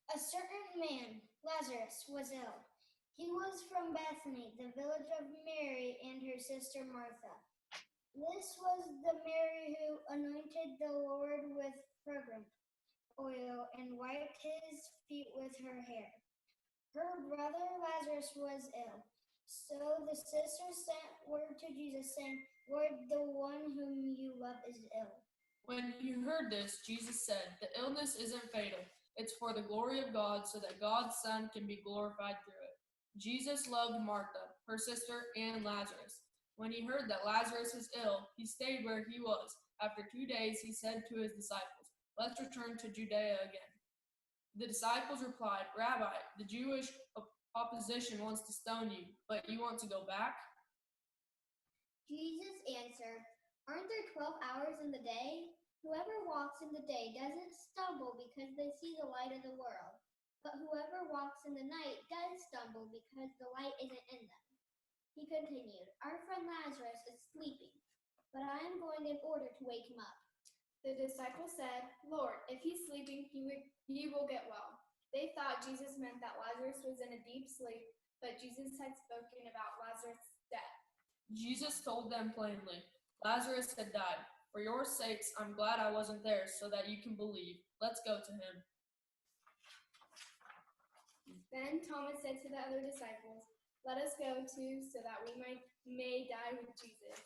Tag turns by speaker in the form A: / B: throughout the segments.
A: A certain man, Lazarus, was ill. He was from Bethany, the village of Mary and her sister Martha. This was the Mary who anointed the Lord with fragrant oil and wiped his feet with her hair. Her brother Lazarus was ill. So the sisters sent word to Jesus, saying, Lord, the one whom you love is ill.
B: When he heard this, Jesus said, "The illness isn't fatal. It's for the glory of God, so that God's Son can be glorified through it." Jesus loved Martha, her sister, and Lazarus. When he heard that Lazarus was ill, he stayed where he was. After 2 days, he said to his disciples, "Let's return to Judea again." The disciples replied, "Rabbi, the Jewish opposition wants to stone you, but you want to go back?"
A: Jesus answered, Aren't there 12 hours in the day? Whoever walks in the day doesn't stumble because they see the light of the world. But whoever walks in the night does stumble because the light isn't in them. He continued, Our friend Lazarus is sleeping, but I am going in order to wake him up.
C: The disciples said, Lord, if he's sleeping, he will get well. They thought Jesus meant that Lazarus was in a deep sleep, but Jesus had spoken about Lazarus' death.
B: Jesus told them plainly, Lazarus had died. For your sakes, I'm glad I wasn't there so that you can believe. Let's go to him.
C: Then Thomas said to the other disciples, Let us go too, so that we may die with Jesus.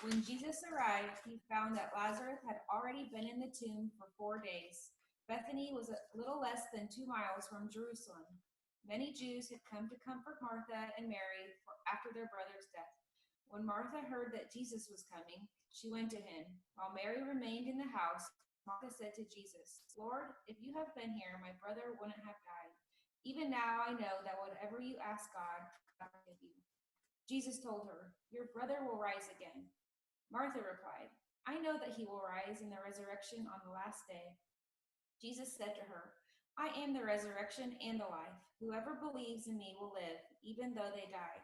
D: When Jesus arrived, he found that Lazarus had already been in the tomb for 4 days. Bethany was a little less than 2 miles from Jerusalem. Many Jews had come to comfort Martha and Mary after their brother's death. When Martha heard that Jesus was coming, she went to him. While Mary remained in the house, Martha said to Jesus, Lord, if you had been here, my brother wouldn't have died. Even now I know that whatever you ask God, God will give you. Jesus told her, Your brother will rise again. Martha replied, I know that he will rise in the resurrection on the last day. Jesus said to her, I am the resurrection and the life. Whoever believes in me will live, even though they die.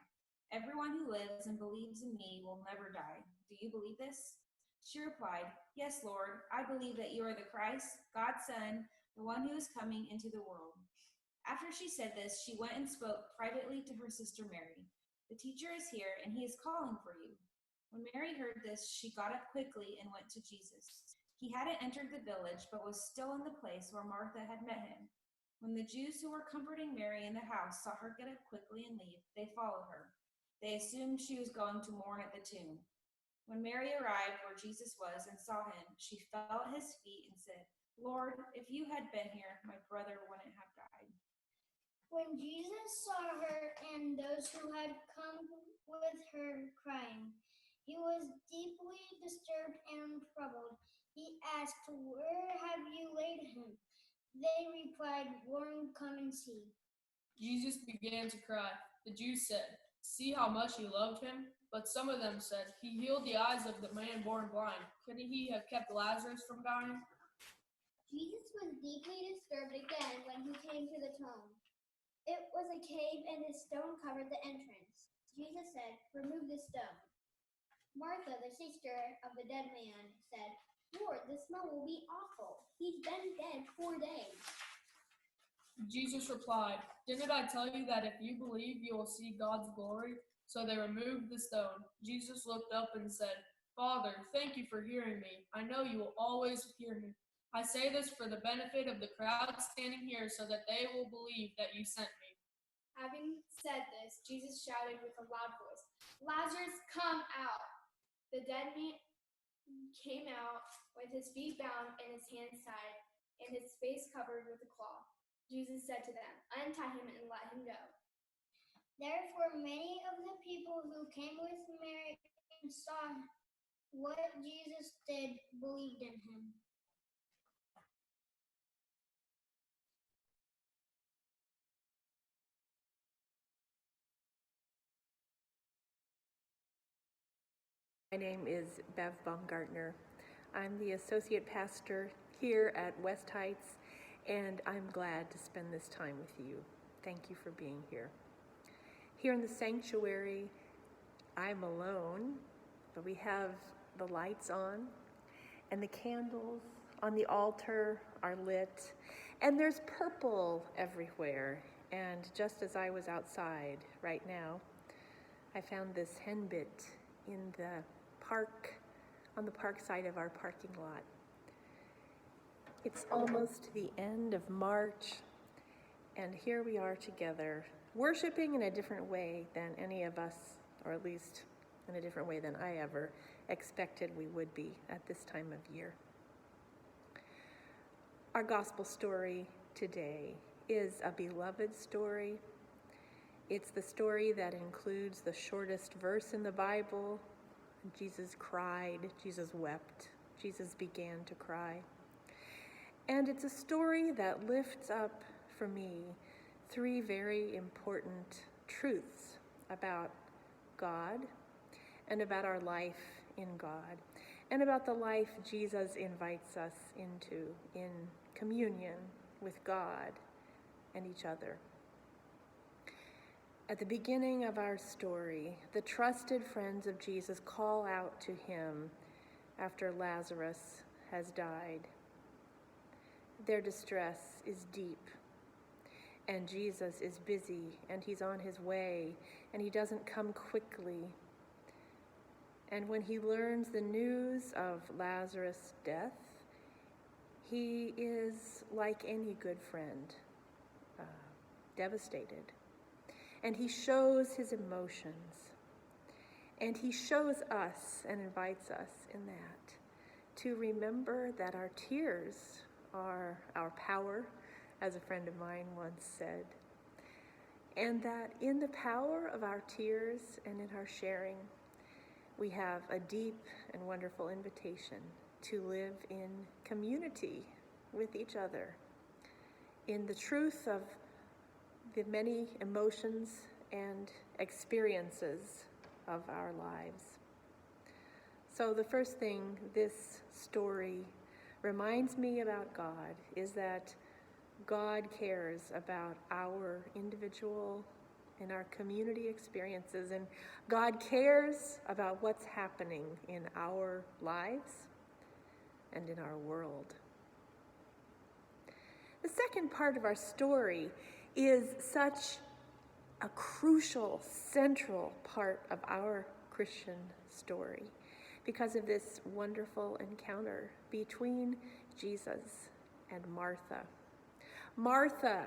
D: Everyone who lives and believes in me will never die. Do you believe this? She replied, Yes, Lord, I believe that you are the Christ, God's Son, the one who is coming into the world. After she said this, she went and spoke privately to her sister Mary. The teacher is here, and he is calling for you. When Mary heard this, she got up quickly and went to Jesus. He hadn't entered the village, but was still in the place where Martha had met him. When the Jews who were comforting Mary in the house saw her get up quickly and leave, they followed her. They assumed she was going to mourn at the tomb. When Mary arrived where Jesus was and saw him, she fell at his feet and said, Lord, if you had been here, my brother wouldn't have died.
A: When Jesus saw her and those who had come with her crying, he was deeply disturbed and troubled. He asked, Where have you laid him? They replied, Lord, come and see.
B: Jesus began to cry. The Jews said, See how much he loved him? But some of them said, He healed the eyes of the man born blind. Couldn't he have kept Lazarus from dying?
A: Jesus was deeply disturbed again when he came to the tomb. It was a cave and a stone covered the entrance. Jesus said, Remove the stone. Martha, the sister of the dead man, said, Lord, the smell will be awful. He's been dead 4 days.
B: Jesus replied, Didn't I tell you that if you believe, you will see God's glory? So they removed the stone. Jesus looked up and said, Father, thank you for hearing me. I know you will always hear me. I say this for the benefit of the crowd standing here so that they will believe that you sent me.
C: Having said this, Jesus shouted with a loud voice, Lazarus, come out! The dead man came out with his feet bound and his hands tied, and his face covered with a cloth. Jesus said to them, Untie him and let him go.
A: Therefore, many of the people who came with Mary and saw what Jesus did believed in him.
E: My name is Bev Baumgartner. I'm the associate pastor here at West Heights, and I'm glad to spend this time with you. Thank you for being here. Here in the sanctuary, I'm alone, but we have the lights on, and the candles on the altar are lit, And there's purple everywhere. And just as I was outside right now, I found this henbit in the park, on the park side of our parking lot. It's almost the end of March, and here we are together, worshiping in a different way than any of us, or at least in a different way than I ever expected we would be at this time of year. Our gospel story today is a beloved story. It's the story that includes the shortest verse in the Bible. Jesus cried, Jesus wept, Jesus began to cry. And it's a story that lifts up for me 3 very important truths about God and about our life in God and about the life Jesus invites us into in communion with God and each other. At the beginning of our story, the trusted friends of Jesus call out to him after Lazarus has died. Their distress is deep, and Jesus is busy, and he's on his way, and he doesn't come quickly. And when he learns the news of Lazarus' death, he is like any good friend, devastated. And he shows his emotions. And he shows us and invites us in that to remember that our tears are our power, as a friend of mine once said. And that in the power of our tears and in our sharing, we have a deep and wonderful invitation to live in community with each other, in the truth of the many emotions and experiences of our lives. So the first thing this story reminds me about God is that God cares about our individual and our community experiences, and God cares about what's happening in our lives and in our world. The second part of our story is such a crucial, central part of our Christian story because of this wonderful encounter between Jesus and Martha. Martha,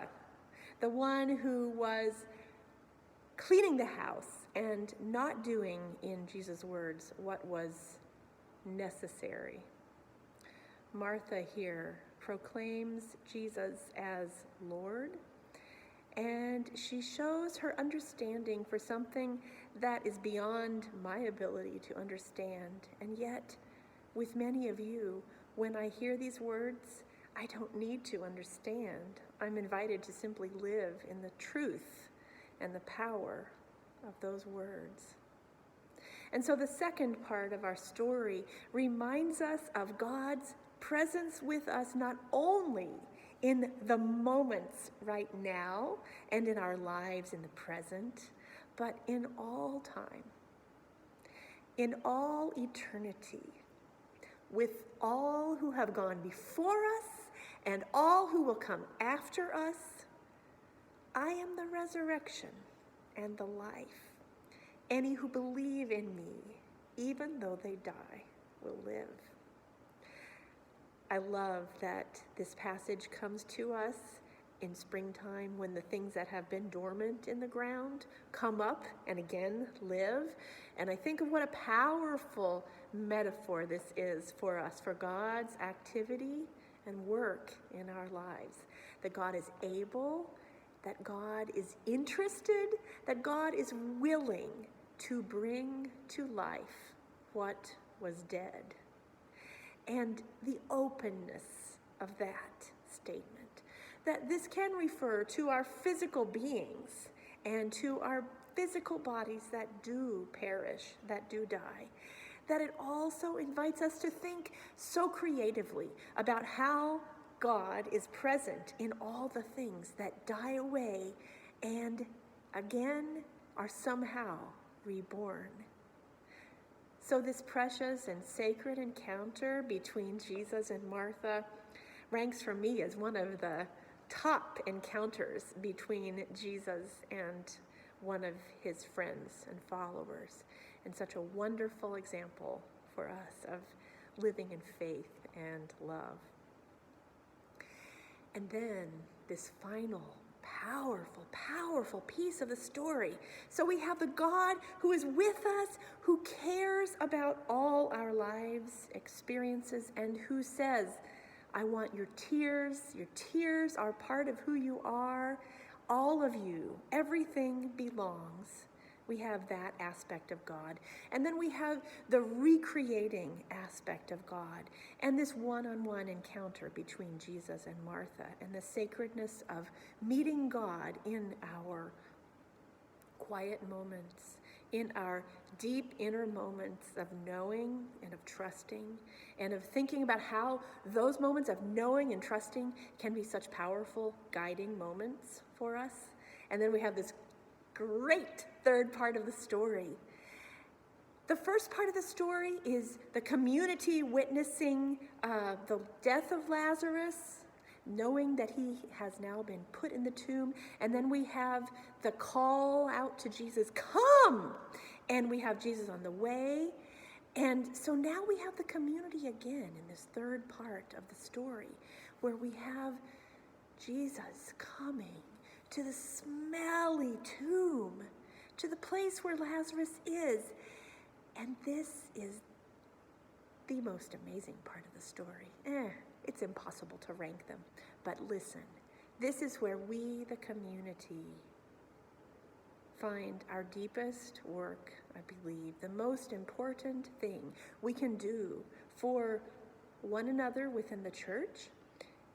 E: the one who was cleaning the house and not doing, in Jesus' words, what was necessary. Martha here proclaims Jesus as Lord, and she shows her understanding for something that is beyond my ability to understand. And yet, with many of you, when I hear these words, I don't need to understand. I'm invited to simply live in the truth and the power of those words. And so the second part of our story reminds us of God's presence with us, not only in the moments right now and in our lives in the present, but in all time, in all eternity, with all who have gone before us and all who will come after us. I am the resurrection and the life. Any who believe in me, even though they die, will live. I love that this passage comes to us in springtime when the things that have been dormant in the ground come up and again live. And I think of what a powerful metaphor this is for us, for God's activity and work in our lives. That God is able, that God is interested, that God is willing to bring to life what was dead. And the openness of that statement, that this can refer to our physical beings and to our physical bodies that do perish, that do die, that it also invites us to think so creatively about how God is present in all the things that die away and again are somehow reborn. So this precious and sacred encounter between Jesus and Martha ranks for me as one of the top encounters between Jesus and one of his friends and followers, and such a wonderful example for us of living in faith and love. And then this final powerful piece of the story. So we have the God who is with us, who cares about all our lives, experiences, and who says, I want your tears. Your tears are part of who you are. All of you, everything belongs. We have that aspect of God. And then we have the recreating aspect of God and this one-on-one encounter between Jesus and Martha and the sacredness of meeting God in our quiet moments, in our deep inner moments of knowing and of trusting and of thinking about how those moments of knowing and trusting can be such powerful guiding moments for us. And then we have this great third part of the story. The first part of the story is the community witnessing the death of Lazarus, knowing that he has now been put in the tomb. And then we have the call out to Jesus, come! And we have Jesus on the way. And so now we have the community again in this third part of the story, where we have Jesus coming to the smelly tomb, to the place where Lazarus is. And this is the most amazing part of the story. It's impossible to rank them. But listen, this is where we, the community, find our deepest work, I believe, the most important thing we can do for one another within the church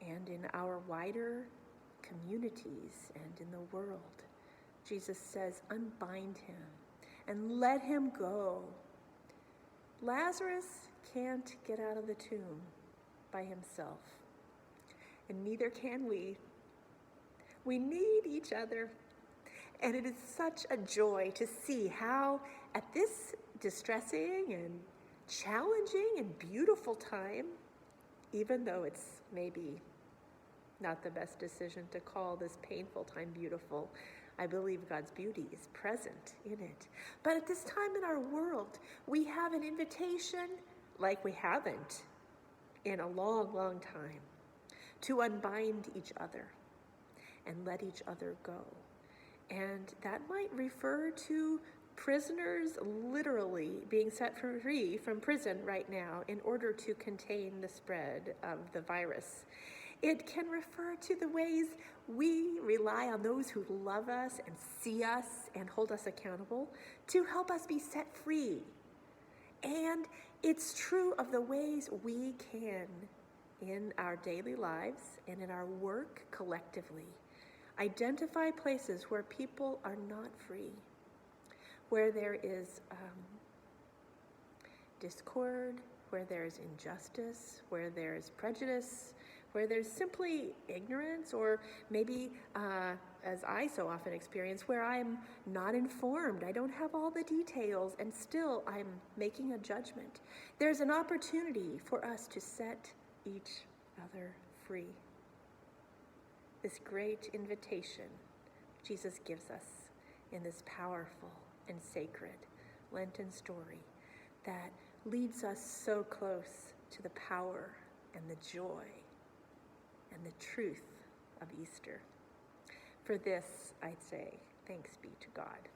E: and in our wider communities and in the world. Jesus says, unbind him and let him go. Lazarus can't get out of the tomb by himself, and neither can we. We need each other, and it is such a joy to see how at this distressing and challenging and beautiful time, even though it's maybe not the best decision to call this painful time beautiful, I believe God's beauty is present in it. But at this time in our world, we have an invitation like we haven't in a long, long time to unbind each other and let each other go. And that might refer to prisoners literally being set free from prison right now in order to contain the spread of the virus. It can refer to the ways we rely on those who love us and see us and hold us accountable to help us be set free. And it's true of the ways we can, in our daily lives and in our work collectively, identify places where people are not free, where there is discord, where there is injustice, where there is prejudice, where there's simply ignorance, or maybe, as I so often experience, where I'm not informed. I don't have all the details, and still I'm making a judgment. There's an opportunity for us to set each other free. This great invitation Jesus gives us in this powerful and sacred Lenten story that leads us so close to the power and the joy and the truth of Easter. For this, I'd say, thanks be to God.